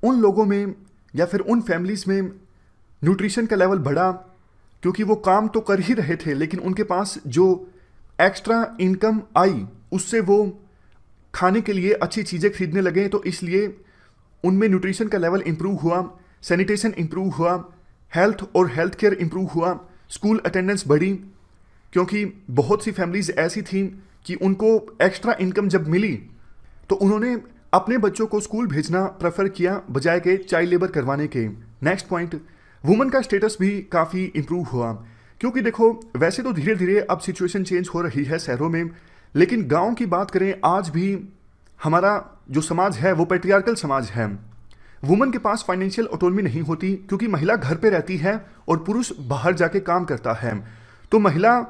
उन लोगों में या फिर उन फैमिलीज में न्यूट्रिशन का लेवल बढ़ा, क्योंकि वो काम तो कर ही रहे थे लेकिन उनके पास जो एक्स्ट्रा इनकम आई उससे वो खाने के लिए अच्छी चीज़ें खरीदने लगे, तो इसलिए उनमें न्यूट्रिशन का लेवल इंप्रूव हुआ, सैनिटेशन इंप्रूव हुआ, हेल्थ और हेल्थ केयर इंप्रूव हुआ, स्कूल अटेंडेंस बढ़ी, क्योंकि बहुत सी फैमिलीज ऐसी थीं कि उनको एक्स्ट्रा इनकम जब मिली तो उन्होंने अपने बच्चों को स्कूल भेजना प्रेफर किया बजाय के चाइल्ड लेबर करवाने के। नेक्स्ट पॉइंट, वुमेन का स्टेटस भी काफ़ी इंप्रूव हुआ, क्योंकि देखो वैसे तो धीरे धीरे अब सिचुएशन चेंज हो रही है शहरों में, लेकिन गांव की बात करें आज भी हमारा जो समाज है वो पैट्रियार्कल समाज है। वुमेन के पास फाइनेंशियल ऑटोनॉमी नहीं होती, क्योंकि महिला घर पे रहती है और पुरुष बाहर जाके काम करता है, तो महिला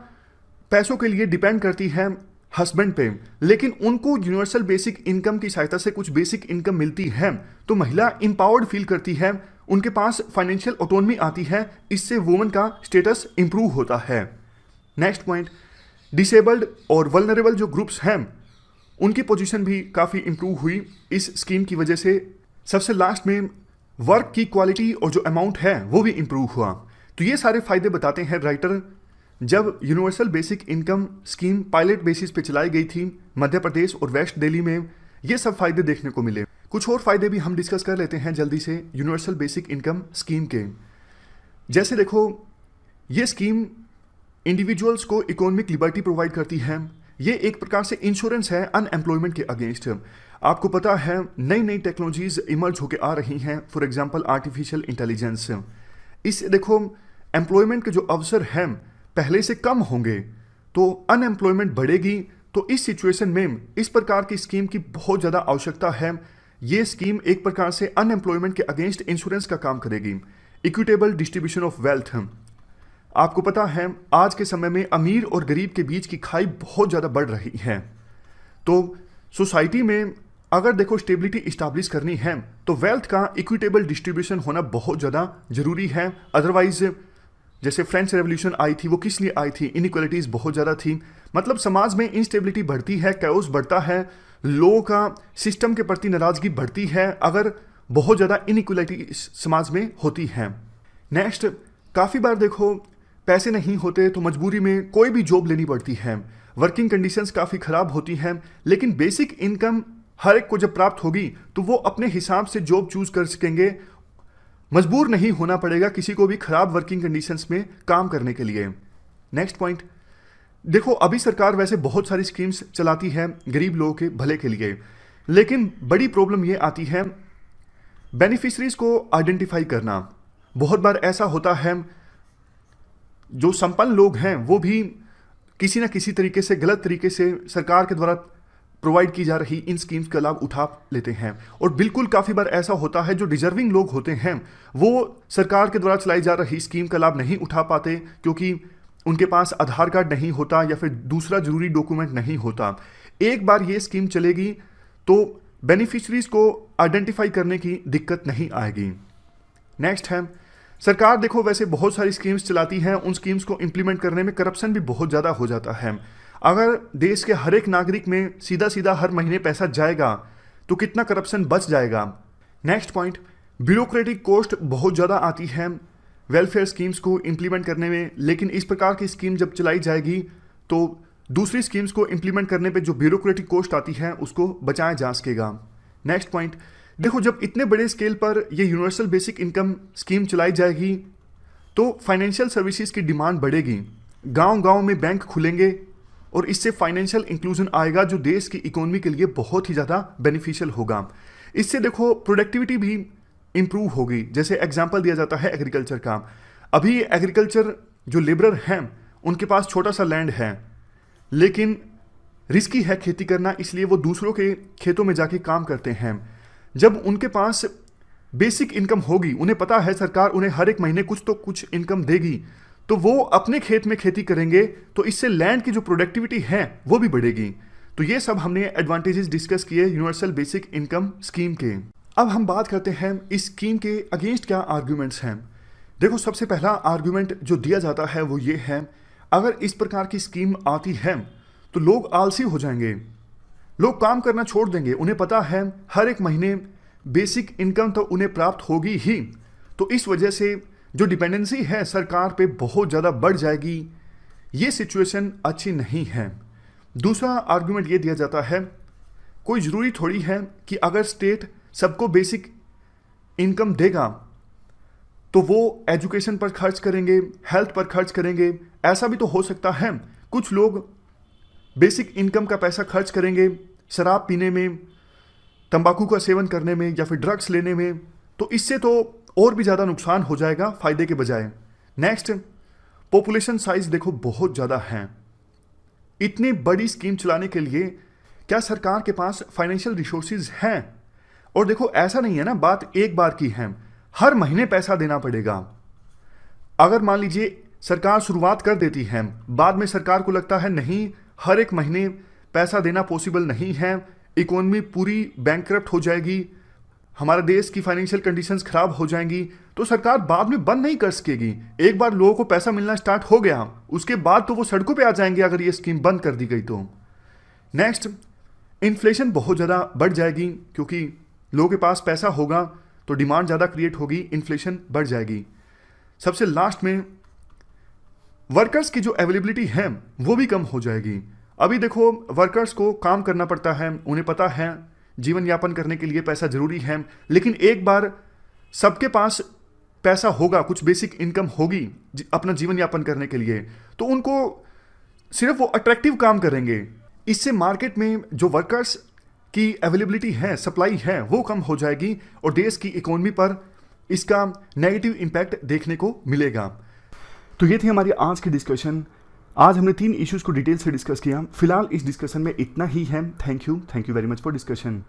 पैसों के लिए डिपेंड करती है हस्बैंड पे, लेकिन उनको यूनिवर्सल बेसिक इनकम की सहायता से कुछ बेसिक इनकम मिलती है, तो महिला एम्पावर्ड फील करती है, उनके पास फाइनेंशियल ऑटोनॉमी आती है, इससे वुमेन का स्टेटस इंप्रूव होता है। नेक्स्ट पॉइंट, डिसेबल्ड और वल्नरेबल जो ग्रुप्स हैं उनकी पोजीशन भी काफ़ी इंप्रूव हुई इस स्कीम की वजह से। सबसे लास्ट में वर्क की क्वालिटी और जो अमाउंट है वो भी इंप्रूव हुआ। तो ये सारे फायदे बताते हैं राइटर, जब universal basic income scheme pilot basis पे चलाई गई थी मध्य प्रदेश और वेस्ट दिल्ली में, ये सब फायदे देखने को मिले। कुछ और फायदे भी हम डिस्कस कर लेते हैं जल्दी से यूनिवर्सल बेसिक इनकम स्कीम के। जैसे देखो, ये स्कीम इंडिविजुअल्स को इकोनॉमिक लिबर्टी प्रोवाइड करती है, ये एक प्रकार से इंश्योरेंस है अनएम्प्लॉयमेंट के अगेंस्ट। आपको पता है नई नई टेक्नोलॉजीज इमर्ज होकर आ रही हैं, फॉर एग्जांपल आर्टिफिशियल इंटेलिजेंस। इससे देखो एम्प्लॉयमेंट के जो अवसर हैं पहले से कम होंगे, तो अनएम्प्लॉयमेंट बढ़ेगी, तो इस सिचुएशन में इस प्रकार की स्कीम की बहुत ज़्यादा आवश्यकता है। ये स्कीम एक प्रकार से अनएम्प्लॉयमेंट के अगेंस्ट इंश्योरेंस का काम करेगी। इक्विटेबल डिस्ट्रीब्यूशन ऑफ वेल्थ, आपको पता है आज के समय में अमीर और गरीब के बीच की खाई बहुत ज़्यादा बढ़ रही है, तो सोसाइटी में अगर देखो स्टेबिलिटी इस्टेब्लिश करनी है तो वेल्थ का इक्विटेबल डिस्ट्रीब्यूशन होना बहुत ज़्यादा ज़रूरी है। अदरवाइज जैसे फ्रेंच रेवोल्यूशन आई थी वो किस लिए आई थी, इनइक्वालिटीज़ बहुत ज़्यादा थी, मतलब समाज में इंस्टेबिलिटी बढ़ती है, कैओस बढ़ता है, लोगों का सिस्टम के प्रति नाराज़गी बढ़ती है अगर बहुत ज़्यादा इनइक्वालिटी समाज में होती है। नेक्स्ट, काफ़ी बार देखो पैसे नहीं होते तो मजबूरी में कोई भी जॉब लेनी पड़ती है, वर्किंग कंडीशंस काफ़ी ख़राब होती हैं, लेकिन बेसिक इनकम हर एक को जब प्राप्त होगी तो वो अपने हिसाब से जॉब चूज़ कर सकेंगे, मजबूर नहीं होना पड़ेगा किसी को भी खराब वर्किंग कंडीशंस में काम करने के लिए। नेक्स्ट पॉइंट, देखो अभी सरकार वैसे बहुत सारी स्कीम्स चलाती है गरीब लोगों के भले के लिए, लेकिन बड़ी प्रॉब्लम ये आती है बेनिफिशरीज को आइडेंटिफाई करना। बहुत बार ऐसा होता है जो संपन्न लोग हैं वो भी किसी न किसी तरीके से गलत तरीके से सरकार के द्वारा प्रोवाइड की जा रही इन स्कीम्स का लाभ उठा लेते हैं, और बिल्कुल काफ़ी बार ऐसा होता है जो डिजर्विंग लोग होते हैं वो सरकार के द्वारा चलाई जा रही स्कीम का लाभ नहीं उठा पाते, क्योंकि उनके पास आधार कार्ड नहीं होता या फिर दूसरा जरूरी डॉक्यूमेंट नहीं होता। एक बार ये स्कीम चलेगी तो बेनिफिशरीज को आइडेंटिफाई करने की दिक्कत नहीं आएगी। नेक्स्ट है, सरकार देखो वैसे बहुत सारी स्कीम्स चलाती हैं, उन स्कीम्स को इंप्लीमेंट करने में करप्शन भी बहुत ज़्यादा हो जाता है। अगर देश के हर एक नागरिक में सीधा सीधा हर महीने पैसा जाएगा तो कितना करप्शन बच जाएगा। नेक्स्ट पॉइंट, ब्यूरोक्रेटिक कॉस्ट बहुत ज़्यादा आती है वेलफेयर स्कीम्स को इंप्लीमेंट करने में, लेकिन इस प्रकार की स्कीम जब चलाई जाएगी तो दूसरी स्कीम्स को इंप्लीमेंट करने पे जो ब्यूरोक्रेटिक कॉस्ट आती है उसको बचाया जा सकेगा। नेक्स्ट पॉइंट, देखो जब इतने बड़े स्केल पर ये यूनिवर्सल बेसिक इनकम स्कीम चलाई जाएगी तो फाइनेंशियल सर्विसेज की डिमांड बढ़ेगी, गांव-गांव में बैंक खुलेंगे और इससे फाइनेंशियल इंक्लूजन आएगा जो देश की इकोनॉमी के लिए बहुत ही ज़्यादा बेनिफिशियल होगा। इससे देखो प्रोडक्टिविटी भी इंप्रूव होगी। जैसे एग्जांपल दिया जाता है एग्रीकल्चर का, अभी एग्रीकल्चर जो लेबरर हैं उनके पास छोटा सा लैंड है लेकिन रिस्की है खेती करना, इसलिए वो दूसरों के खेतों में जाके काम करते हैं। जब उनके पास बेसिक इनकम होगी, उन्हें पता है सरकार उन्हें हर एक महीने कुछ तो कुछ इनकम देगी, तो वो अपने खेत में खेती करेंगे, तो इससे लैंड की जो प्रोडक्टिविटी है वो भी बढ़ेगी। तो ये सब हमने एडवांटेजेस डिस्कस किए यूनिवर्सल बेसिक इनकम स्कीम के। अब हम बात करते हैं इस स्कीम के अगेंस्ट क्या आर्ग्यूमेंट्स हैं। देखो सबसे पहला आर्ग्यूमेंट जो दिया जाता है वो ये है, अगर इस प्रकार की स्कीम आती है तो लोग आलसी हो जाएंगे, लोग काम करना छोड़ देंगे, उन्हें पता है हर एक महीने बेसिक इनकम तो उन्हें प्राप्त होगी ही। तो इस वजह से जो डिपेंडेंसी है सरकार पे बहुत ज़्यादा बढ़ जाएगी। ये सिचुएशन अच्छी नहीं है। दूसरा आर्गुमेंट ये दिया जाता है, कोई ज़रूरी थोड़ी है कि अगर स्टेट सबको बेसिक इनकम देगा तो वो एजुकेशन पर खर्च करेंगे, हेल्थ पर खर्च करेंगे। ऐसा भी तो हो सकता है कुछ लोग बेसिक इनकम का पैसा खर्च करेंगे शराब पीने में, तंबाकू का सेवन करने में या फिर ड्रग्स लेने में, तो इससे तो और भी ज़्यादा नुकसान हो जाएगा फायदे के बजाय। नेक्स्ट, पॉपुलेशन साइज देखो बहुत ज़्यादा है। इतनी बड़ी स्कीम चलाने के लिए क्या सरकार के पास फाइनेंशियल रिसोर्सेज हैं? और देखो ऐसा नहीं है ना, बात एक बार की है, हर महीने पैसा देना पड़ेगा। अगर मान लीजिए सरकार शुरुआत कर देती है, बाद में सरकार को लगता है नहीं हर एक महीने पैसा देना पॉसिबल नहीं है, इकोनॉमी पूरी बैंकक्रप्ट हो जाएगी, हमारे देश की फाइनेंशियल कंडीशंस खराब हो जाएंगी, तो सरकार बाद में बंद नहीं कर सकेगी। एक बार लोगों को पैसा मिलना स्टार्ट हो गया उसके बाद तो वो सड़कों पे आ जाएंगे अगर ये स्कीम बंद कर दी गई तो। नेक्स्ट, इन्फ्लेशन बहुत ज़्यादा बढ़ जाएगी, क्योंकि लोगों के पास पैसा होगा तो डिमांड ज़्यादा क्रिएट होगी, इन्फ्लेशन बढ़ जाएगी। सबसे लास्ट में वर्कर्स की जो अवेलेबिलिटी है वो भी कम हो जाएगी। अभी देखो वर्कर्स को काम करना पड़ता है, उन्हें पता है जीवन यापन करने के लिए पैसा जरूरी है, लेकिन एक बार सबके पास पैसा होगा, कुछ बेसिक इनकम होगी अपना जीवन यापन करने के लिए, तो उनको सिर्फ वो अट्रैक्टिव काम करेंगे। इससे मार्केट में जो वर्कर्स की अवेलेबिलिटी है, सप्लाई है, वो कम हो जाएगी और देश की इकोनॉमी पर इसका नेगेटिव इम्पैक्ट देखने को मिलेगा। तो ये थी हमारी आज की डिस्कशन। आज हमने 3 इश्यूज को डिटेल से डिस्कस किया। फिलहाल इस डिस्कशन में इतना ही है। Thank you very much for discussion.